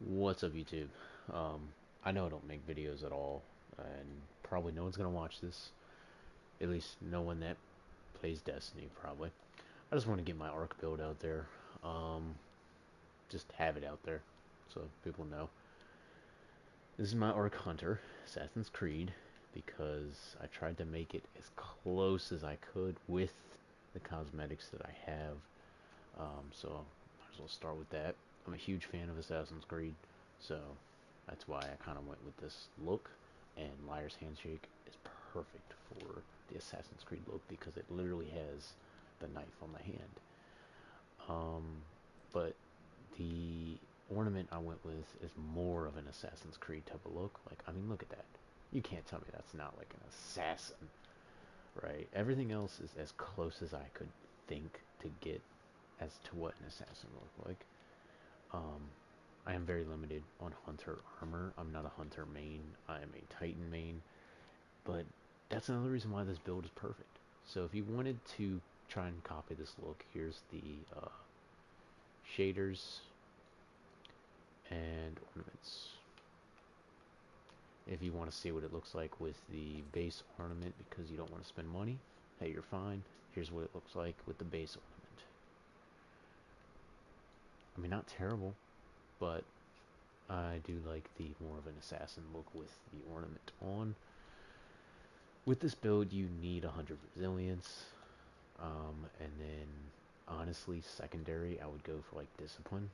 What's up, YouTube? I know I don't make videos at all, and probably no one's gonna watch this. At least no one that plays Destiny, probably. I just want to get my Arc build out there. Um, just have it out there so people know. This is my Arc Hunter, Assassin's Creed, because I tried to make it as close as I could with the cosmetics that I have. So might as well start with that. I'm a huge fan of Assassin's Creed, so that's why I kind of went with this look. And Liar's Handshake is perfect for the Assassin's Creed look because it literally has the knife on the hand. Um, but the ornament I went with is more of an Assassin's Creed type of look. Like, I mean, look at that. You can't tell me that's not like an assassin, right? Everything else is as close as I could think to get as to what an assassin would look like. Um, I am very limited on hunter armor. I'm not a hunter main. I am a titan main, but that's another reason why this build is perfect. So if you wanted to try and copy this look, here's the shaders and ornaments. If you want to see what it looks like with the base ornament because you don't want to spend money, hey, you're fine. Here's what it looks like with the base ornament. I mean, not terrible, but I do like the more of an assassin look with the ornament on. With this build, you need 100 resilience, and then honestly, secondary, I would go for like discipline.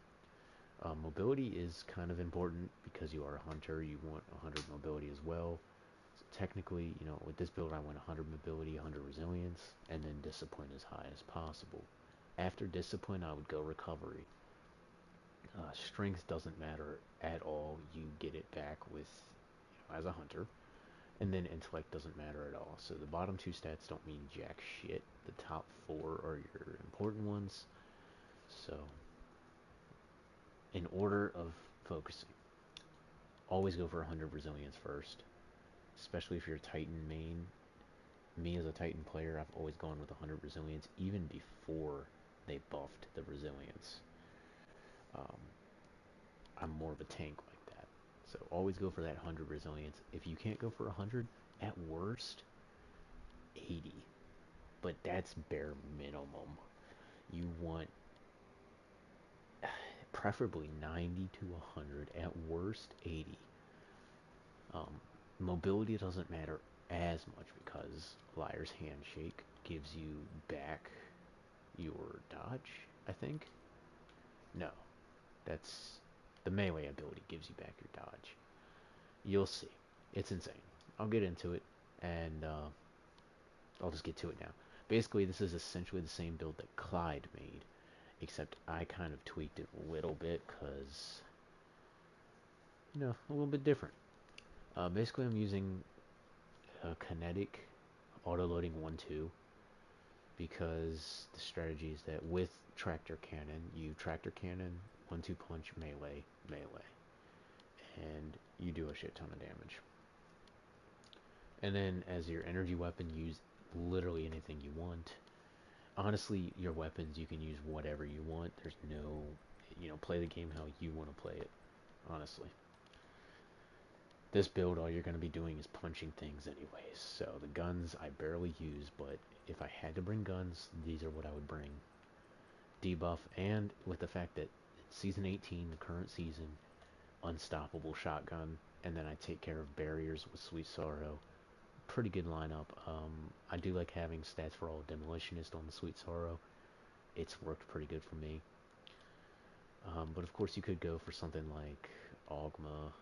Mobility is kind of important because you are a hunter. You want 100 mobility as well. So technically, with this build, I went 100 mobility, 100 resilience, and then discipline as high as possible. After discipline, I would go recovery. Strength doesn't matter at all. You get it back with, as a hunter. And then intellect doesn't matter at all. So the bottom two stats don't mean jack shit. The top four are your important ones. So, in order of focusing, always go for 100 resilience first, especially if you're a Titan main. Me as a Titan player, I've always gone with 100 resilience even before they buffed the resilience. Um, I'm more of a tank like that. So always go for that 100 resilience. If you can't go for 100, at worst, 80. But that's bare minimum. You want preferably 90 to 100, at worst 80. Um, Mobility doesn't matter as much because Liar's Handshake gives you back your dodge, I think. No, that's the melee ability gives you back your dodge. You'll see. It's insane. I'll get into it, and I'll just get to it now. Basically, this is essentially the same build that Clyde made, except I kind of tweaked it a little bit because, a little bit different. Basically, I'm using a kinetic auto-loading 1-2 because the strategy is that with tractor cannon, you tractor cannon, 1-2 punch, melee, melee, and you do a shit ton of damage. And then as your energy weapon, use literally anything you want. Honestly, your weapons, you can use whatever you want. There's no, play the game how you want to play it, honestly. This build, all you're going to be doing is punching things anyways. So the guns I barely use, but if I had to bring guns, these are what I would bring. Debuff, and with the fact that Season 18, the current season, Unstoppable Shotgun, and then I take care of barriers with Sweet Sorrow. Pretty good lineup. I do like having stats for all Demolitionist on the Sweet Sorrow. It's worked pretty good for me. But of course you could go for something like Augma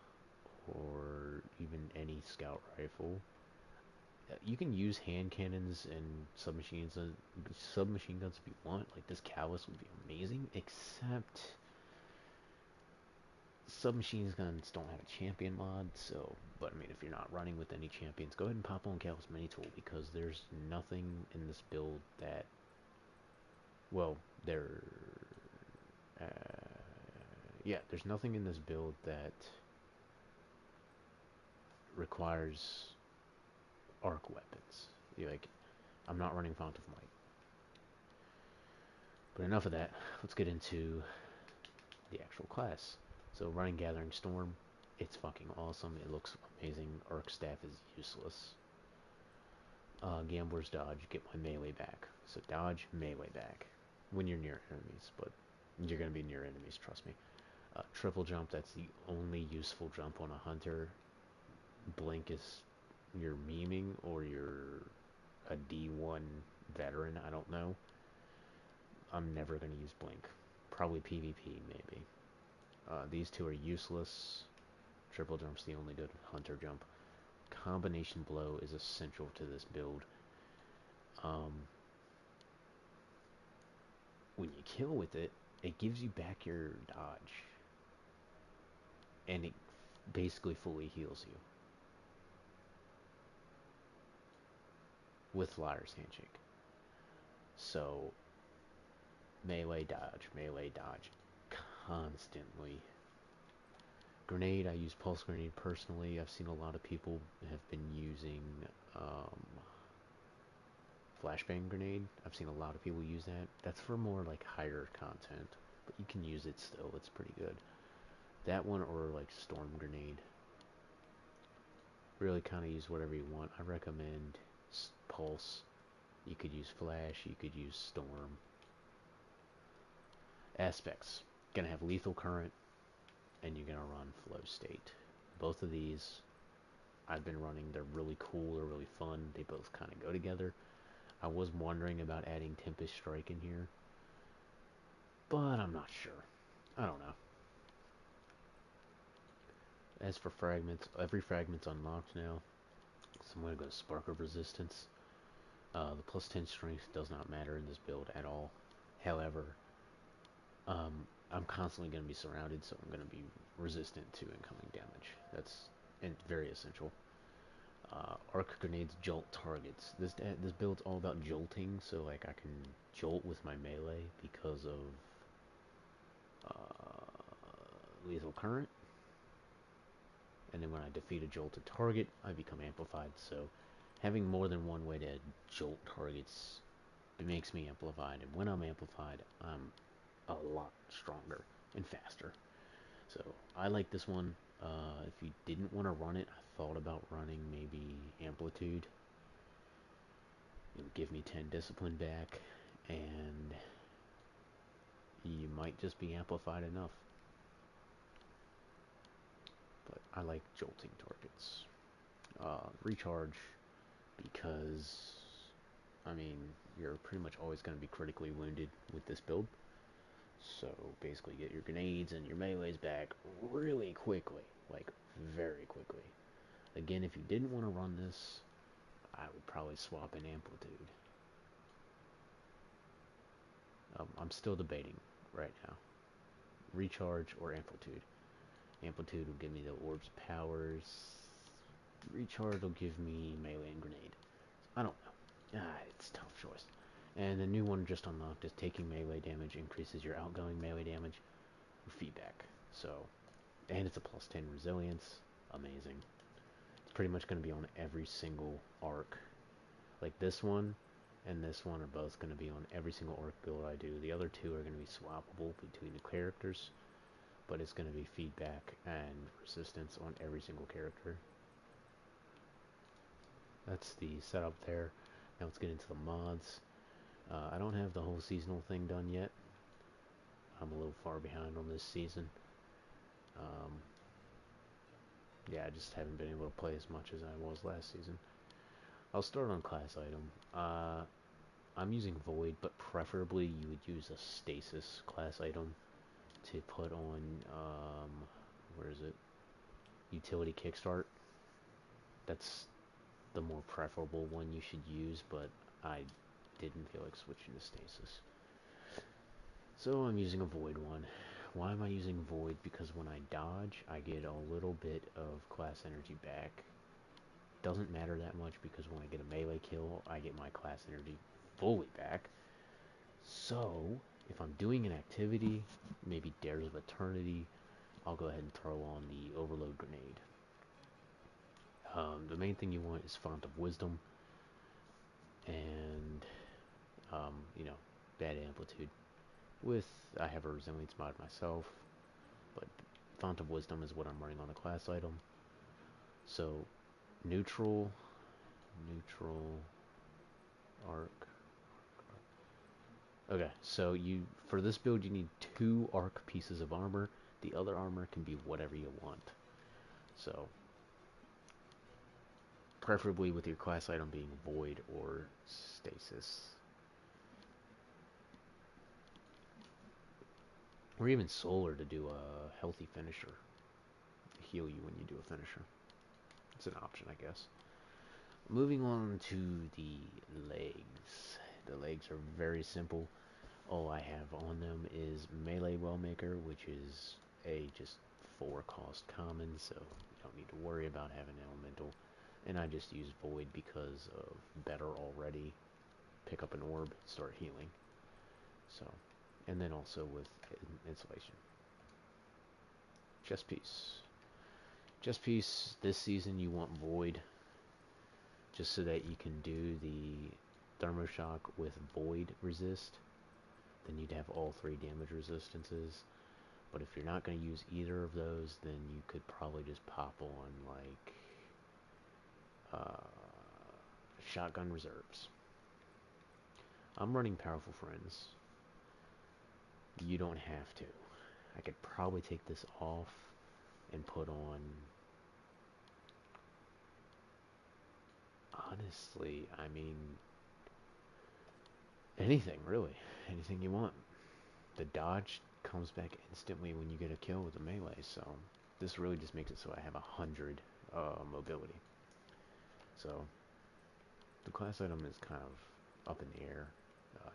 or even any scout rifle. You can use hand cannons and submachine guns if you want. Like this Callus would be amazing, except submachine guns don't have a champion mod. So, but I mean, if you're not running with any champions, go ahead and pop on Callus Mini Tool because there's nothing in this build that, well, uh, yeah, there's nothing in this build that requires arc weapons. Like, I'm not running Font of Might. But enough of that. Let's get into the actual class. So running Gathering Storm, it's fucking awesome. It looks amazing. Arc Staff is useless. Gambler's Dodge, get my melee back. So dodge, melee back. When you're near enemies, but you're going to be near enemies, trust me. Triple Jump, that's the only useful jump on a Hunter. Blink is you're memeing or you're a D1 veteran, I don't know. I'm never going to use Blink. Probably PvP, maybe. These two are useless. Triple Jump's the only good Hunter jump. Combination Blow is essential to this build. When you kill with it, it gives you back your dodge. And it basically fully heals you. With Liar's Handshake. So, melee dodge, constantly. Grenade, I use Pulse Grenade personally. I've seen a lot of people have been using Flashbang Grenade. I've seen a lot of people use that. That's for more like higher content, but you can use it still. It's pretty good. That one or like Storm Grenade. Really kind of use whatever you want. I recommend Pulse. You could use Flash, you could use Storm. Aspects. Gonna have Lethal Current, and you're gonna run Flow State. Both of these I've been running. They're really cool, they're really fun. They both kind of go together. I was wondering about adding Tempest Strike in here, but I'm not sure. I don't know. As for fragments, every fragment's unlocked now. So I'm going to go Spark of Resistance. The plus 10 strength does not matter in this build at all. However, I'm constantly going to be surrounded, so I'm going to be resistant to incoming damage. That's very essential. Arc Grenades jolt targets. This build's all about jolting, so like I can jolt with my melee because of Lethal Current. And then when I defeat a jolted target, I become amplified. So having more than one way to jolt targets, it makes me amplified. And when I'm amplified, I'm a lot stronger and faster. So I like this one. If you didn't want to run it, I thought about running maybe Amplitude. It would give me 10 discipline back, and you might just be amplified enough. But I like jolting targets. Recharge, because, I mean, you're pretty much always going to be critically wounded with this build. So basically get your grenades and your melees back really quickly, like very quickly. Again, if you didn't want to run this, I would probably swap in Amplitude. I'm still debating right now. Recharge or Amplitude. Amplitude will give me the Orb's powers. Recharge will give me melee and grenade. I don't know. It's a tough choice. And the new one just unlocked is taking melee damage increases your outgoing melee damage or feedback. So, and it's a plus 10 resilience. Amazing. It's pretty much going to be on every single arc. Like this one and this one are both going to be on every single arc build I do. The other two are going to be swappable between the characters, but it's going to be feedback and resistance on every single character. That's the setup there. Now let's get into the mods. I don't have the whole seasonal thing done yet. I'm a little far behind on this season. Yeah, I just haven't been able to play as much as I was last season. I'll start on class item. I'm using Void, but preferably you would use a Stasis class item to put on, where is it? Utility Kickstart. That's the more preferable one you should use, but I didn't feel like switching to Stasis. So I'm using a Void one. Why am I using Void? Because when I dodge, I get a little bit of class energy back. Doesn't matter that much because when I get a melee kill, I get my class energy fully back. So, if I'm doing an activity, maybe Dares of Eternity, I'll go ahead and throw on the Overload Grenade. The main thing you want is Font of Wisdom and, you know, bad Amplitude. I have a Resilience mod myself, but Font of Wisdom is what I'm running on a class item. So, neutral, neutral, arc. Okay, so for this build you need 2 arc pieces of armor. The other armor can be whatever you want. So, preferably with your class item being Void or Stasis. Or even Solar to do a healthy finisher. Heal you when you do a finisher. It's an option, I guess. Moving on to the legs. The legs are very simple. All I have on them is Melee Wellmaker, which is a just 4 cost common, so you don't need to worry about having elemental. And I just use Void because of better already. Pick up an orb, start healing. So, and then also with insulation. Chest piece. Chest piece, this season you want Void, just so that you can do the Thermoshock with Void resist. Then you'd have all 3 damage resistances. But if you're not going to use either of those, then you could probably just pop on like shotgun reserves. I'm running Powerful Friends. You don't have to. I could probably take this off and put on, honestly, I mean, anything really. Anything you want. The dodge comes back instantly when you get a kill with a melee, so this really just makes it so I have 100 mobility. So the class item is kind of up in the air.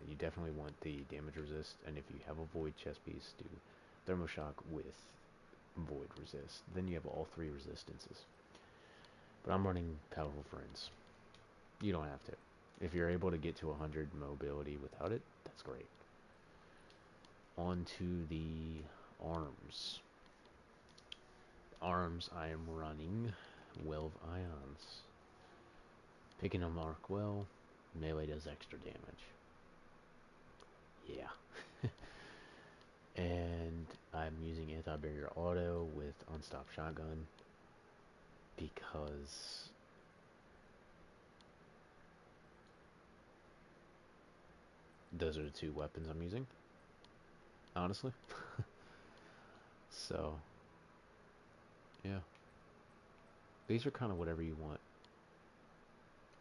You definitely want the damage resist, and if you have a Void chest piece, do Thermoshock with Void resist. Then you have all 3 resistances. But I'm running Powerful Friends. You don't have to. If you're able to get to 100 mobility without it, that's great. On to the arms. Arms, I am running Well of Ions. Picking a mark well, melee does extra damage. Yeah. And I'm using Anti-Barrier Auto with Unstopped Shotgun because those are the 2 weapons I'm using, honestly. So, yeah. These are kind of whatever you want.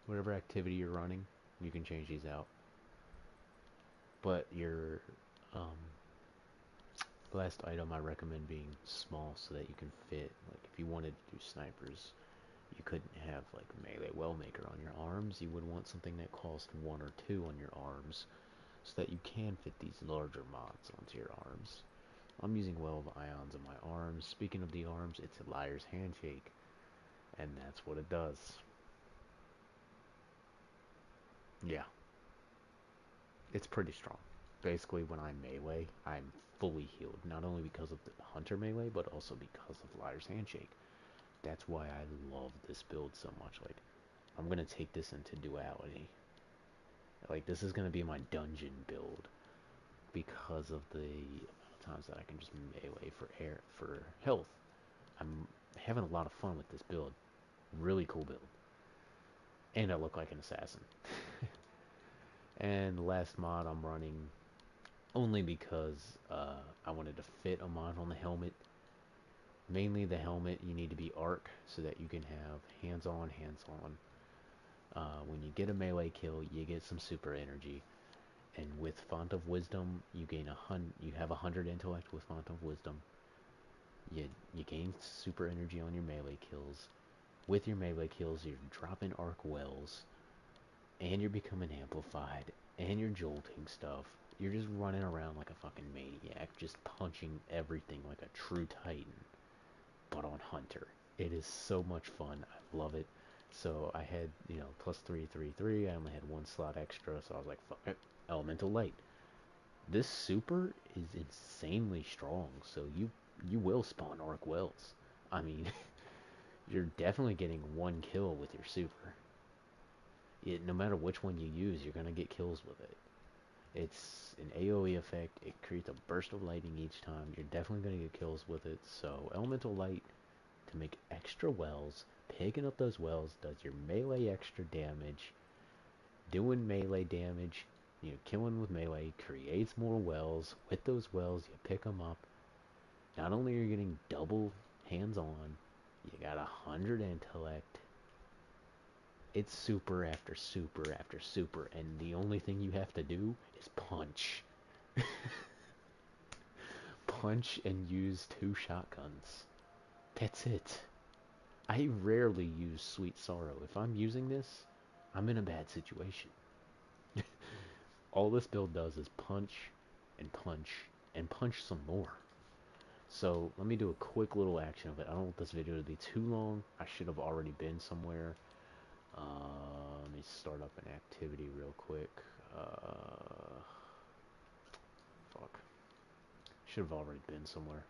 Whatever activity you're running, you can change these out. But your last item I recommend being small so that you can fit, like if you wanted to do snipers, you couldn't have like Melee Wellmaker on your arms. You would want something that cost 1 or 2 on your arms so that you can fit these larger mods onto your arms. I'm using Well of Ions on my arms. Speaking of the arms, it's a Liar's Handshake, and that's what it does. Yeah. It's pretty strong. Basically, when I'm melee, I'm fully healed. Not only because of the Hunter melee, but also because of Liar's Handshake. That's why I love this build so much. Like, I'm going to take this into duality. Like, this is going to be my dungeon build because of the amount of times that I can just melee for health. I'm having a lot of fun with this build. Really cool build. And I look like an assassin. And the last mod I'm running only because I wanted to fit a mod on the helmet. Mainly the helmet, you need to be arc so that you can have hands-on, hands-on. When you get a melee kill, you get some super energy. And with Font of Wisdom, you have 100 intellect with Font of Wisdom. You gain super energy on your melee kills. With your melee kills, you're dropping arc wells, and you're becoming amplified, and you're jolting stuff. You're just running around like a fucking maniac, just punching everything like a true titan, but on Hunter. It is so much fun. I love it. So I had, plus 333. I only had 1 slot extra, so I was like, fuck it, Elemental Light. This super is insanely strong, so you will spawn arc wells. I mean, you're definitely getting 1 kill with your super. No matter which one you use, you're gonna get kills with it. It's an AoE effect. It creates a burst of lightning each time. You're definitely going to get kills with it. So Elemental Light to make extra wells. Picking up those wells does your melee extra damage. Doing melee damage, you know, killing with melee creates more wells. With those wells, you pick them up. Not only are you getting double hands-on, you got 100 intellect. It's super after super after super, and the only thing you have to do is punch. Punch and use 2 shotguns. That's it. I rarely use Sweet Sorrow. If I'm using this, I'm in a bad situation. All this build does is punch and punch and punch some more. So let me do a quick little action of it. I don't want this video to be too long. I should have already been somewhere. Let me start up an activity real quick. Fuck. Should have already been somewhere.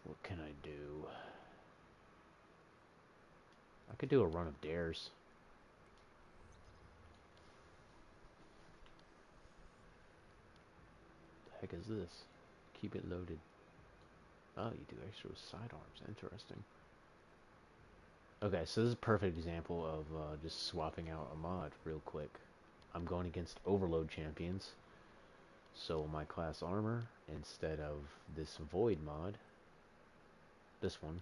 What can I do? I could do a run of dares. What the heck is this? Keep it loaded. Oh, you do extra with sidearms. Interesting. Okay, so this is a perfect example of just swapping out a mod real quick. I'm going against Overload champions. So my class armor, instead of this Void mod, this one,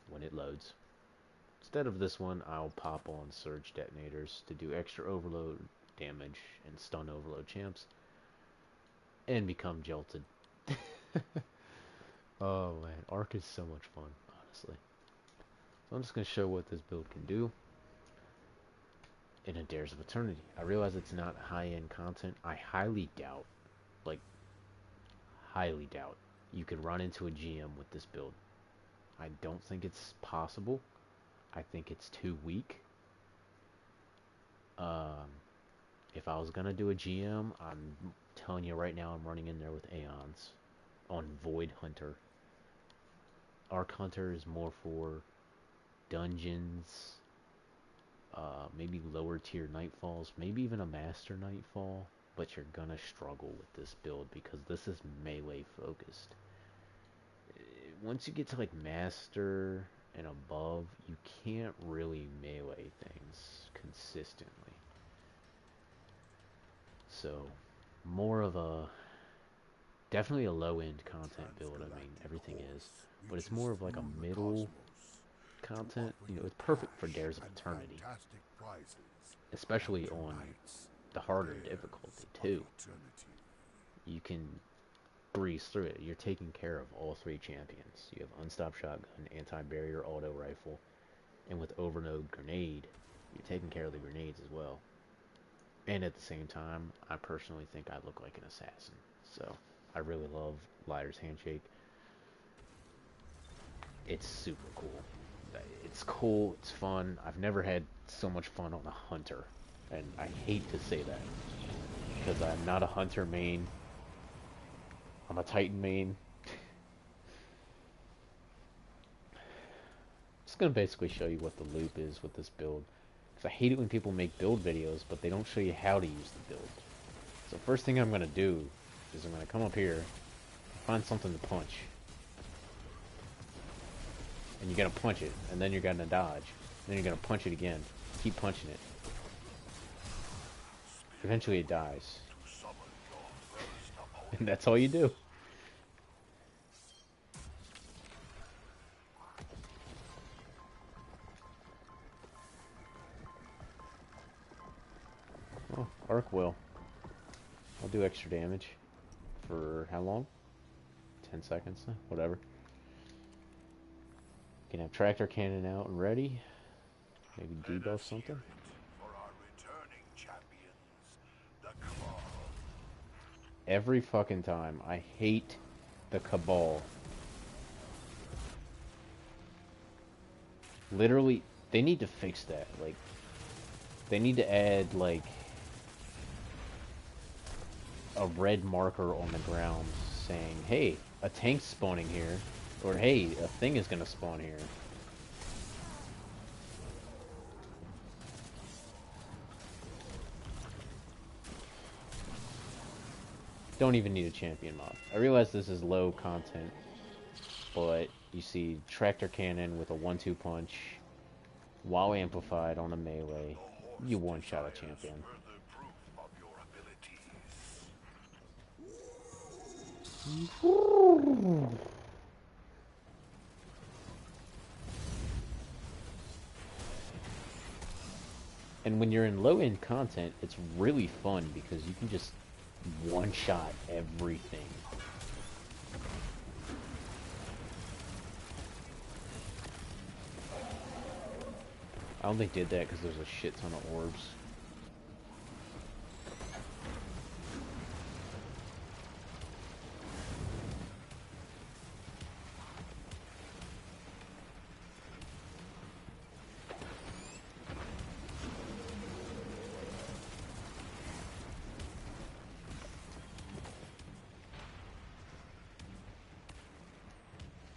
when it loads, instead of this one, I'll pop on Surge Detonators to do extra Overload damage and stun Overload champs, and become Jolted. Oh man, Arc is so much fun, honestly. So I'm just going to show what this build can do in a Dares of Eternity. I realize it's not high-end content. I highly doubt, like, highly doubt, you could run into a GM with this build. I don't think it's possible. I think it's too weak. If I was going to do a GM, I'm telling you right now, I'm running in there with Aeons on Void Hunter. Arc Hunter is more for dungeons, maybe lower tier Nightfalls, maybe even a Master Nightfall, but you're gonna struggle with this build because this is melee focused. Once you get to like Master and above, you can't really melee things consistently. So, more of a, definitely a low-end content build, I mean, everything is, but it's more of like a middle content. You know, it's perfect for Dares of Eternity, especially on the harder difficulty too. You can breeze through it. You're taking care of all 3 champions. You have Unstopped Shotgun, Anti-Barrier Auto Rifle, and with Overload Grenade, you're taking care of the grenades as well. And at the same time, I personally think I look like an assassin. So, I really love Liar's Handshake. It's super cool. It's cool, it's fun. I've never had so much fun on a hunter. And I hate to say that, because I'm not a hunter main. I'm a Titan main. Just gonna basically show you what the loop is with this build. Because I hate it when people make build videos, but they don't show you how to use the build. So first thing I'm gonna do is I'm gonna come up here, find something to punch. And you're gonna punch it, and then you're gonna dodge. Then you're gonna punch it again. Keep punching it. Eventually it dies. And that's all you do. Oh, Arc will. I'll do extra damage. For how long? 10 seconds? Whatever. Can have Tractor Cannon out and ready. Maybe debuff something. Every fucking time. I hate the Cabal. Literally, they need to fix that. Like, they need to add, like, a red marker on the ground saying, hey, a tank's spawning here. Or, hey, a thing is gonna spawn here. Don't even need a champion mod. I realize this is low content, but you see tractor cannon with a 1-2 punch, while amplified on a melee, you one-shot a champion. And when you're in low-end content, it's really fun because you can just one-shot everything. I only did that because there's a shit ton of orbs.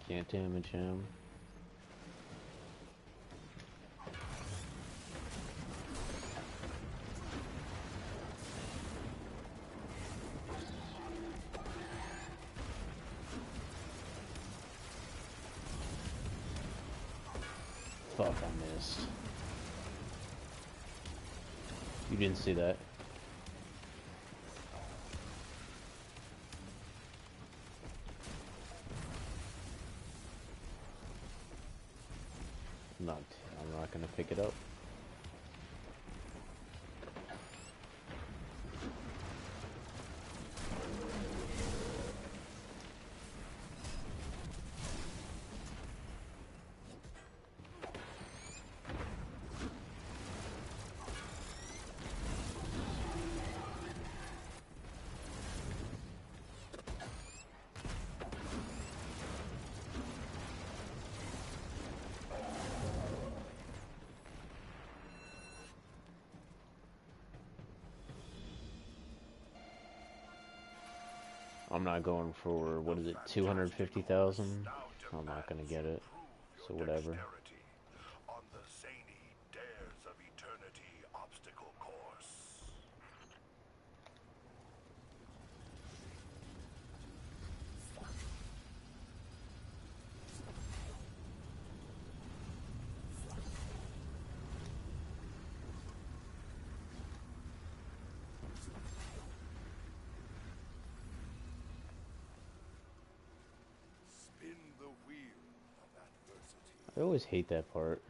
Can't damage him. Fuck, I missed. You didn't see that. I'm not gonna pick it up. I'm not going for, what is it, 250,000? I'm not gonna get it, so whatever. I always hate that part.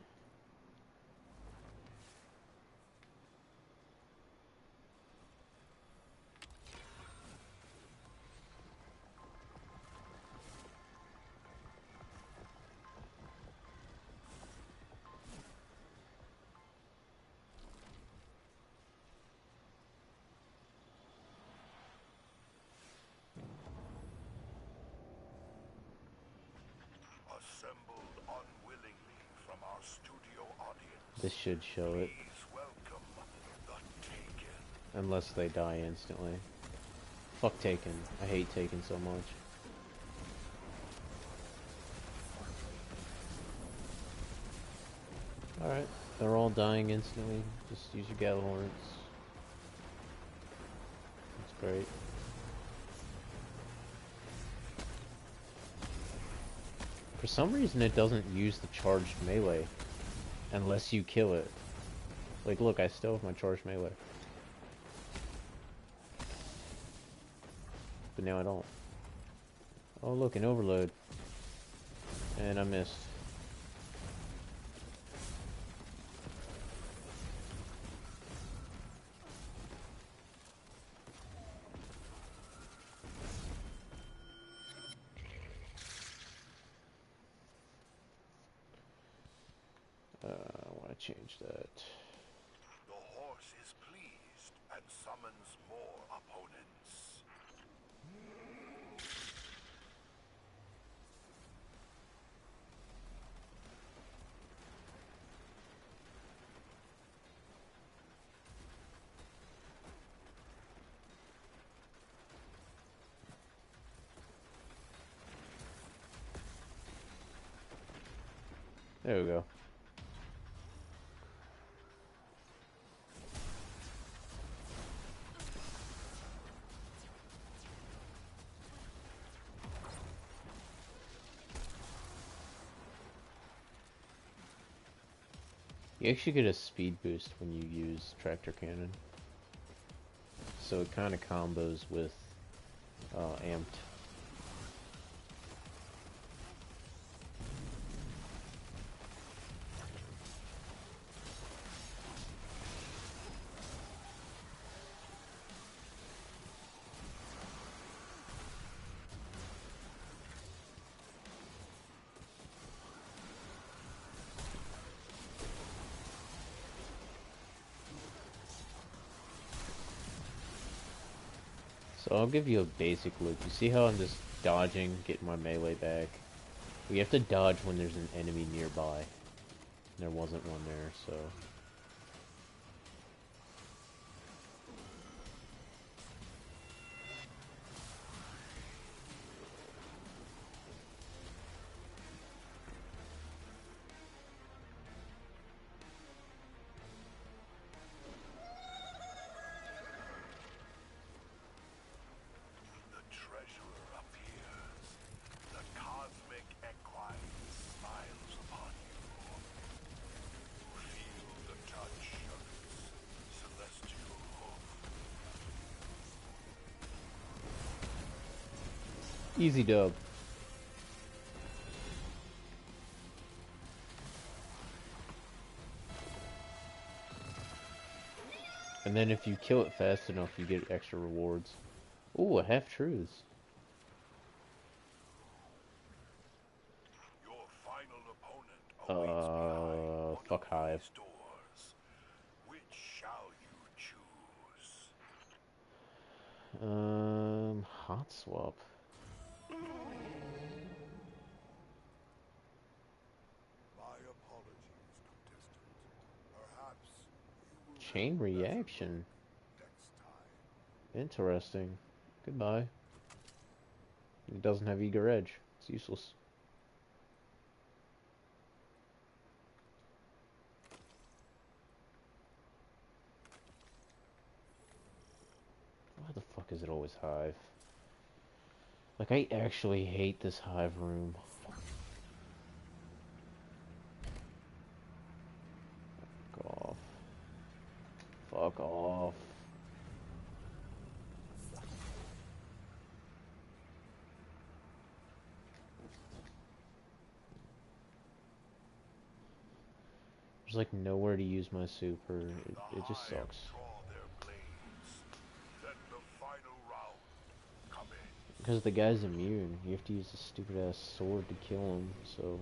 This should show it. Unless they die instantly. Fuck Taken. I hate Taken so much. Alright, they're all dying instantly. Just use your Gallahorns. That's great. For some reason it doesn't use the charged melee. Unless you kill it. Like, look, I still have my charged melee. But now I don't. Oh, look, an overload. And I missed. I want to change that. The horse is pleased and summons more opponents. There we go. You actually get a speed boost when you use tractor cannon. So it kind of combos with amped. So I'll give you a basic loop. You see how I'm just dodging, getting my melee back? We have to dodge when there's an enemy nearby. There wasn't one there, so... The treasurer appears. The cosmic equine smiles upon you. Feel the touch of its celestial hoof. Easy dub. And then if you kill it fast enough, you get extra rewards. Ooh, a half-truths. Your final opponent awaits behind one Fuck of Hive. these doors. Which shall you choose? Hot swap. My apologies, contestant. Perhaps you will Chain have a better reaction. luck next time. Interesting. Goodbye. It doesn't have eager edge. It's useless. Why the fuck is it always Hive? Like, I actually hate this Hive room. Fuck off. Fuck off. There's like nowhere to use my super. It just The Hive sucks. draw their blades. Let the final round come in. Because the guy's immune. You have to use a stupid ass sword to kill him, so...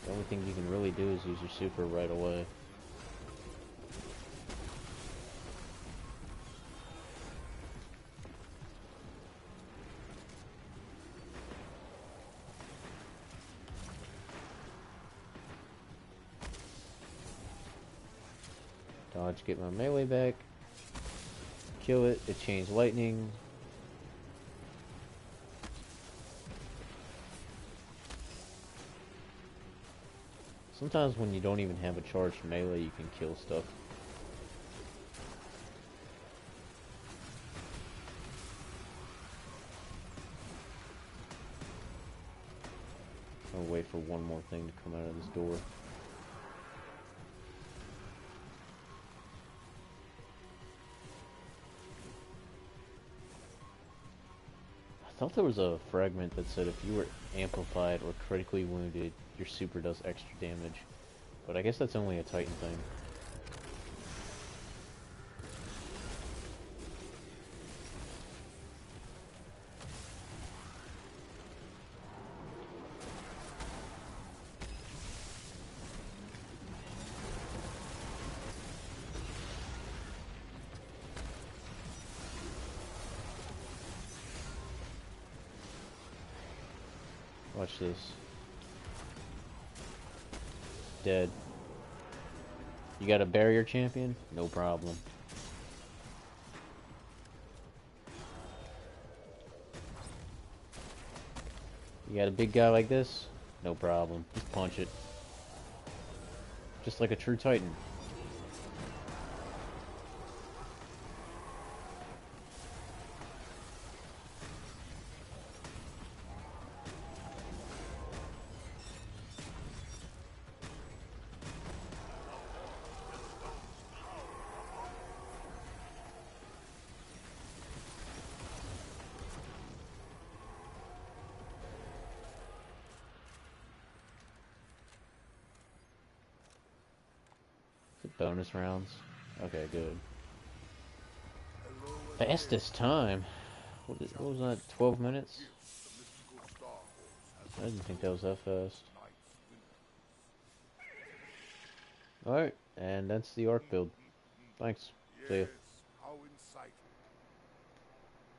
The only thing you can really do is use your super right away. Dodge, get my melee back. Kill it, it chains lightning. Sometimes when you don't even have a charged melee, you can kill stuff. I'll wait for one more thing to come out of this door. I thought there was a fragment that said if you were amplified or critically wounded, your super does extra damage. But I guess that's only a Titan thing. Watch this. Dead. You got a barrier champion? No problem. You got a big guy like this? No problem. Just punch it. Just like a true Titan. Bonus rounds. Okay, good. Hello and Fastest time. What was that? 12 minutes? the mystical Star Horse I has didn't think that was that fast. tonight's winner. Alright, and that's the arc build. Thanks. See ya. Yes,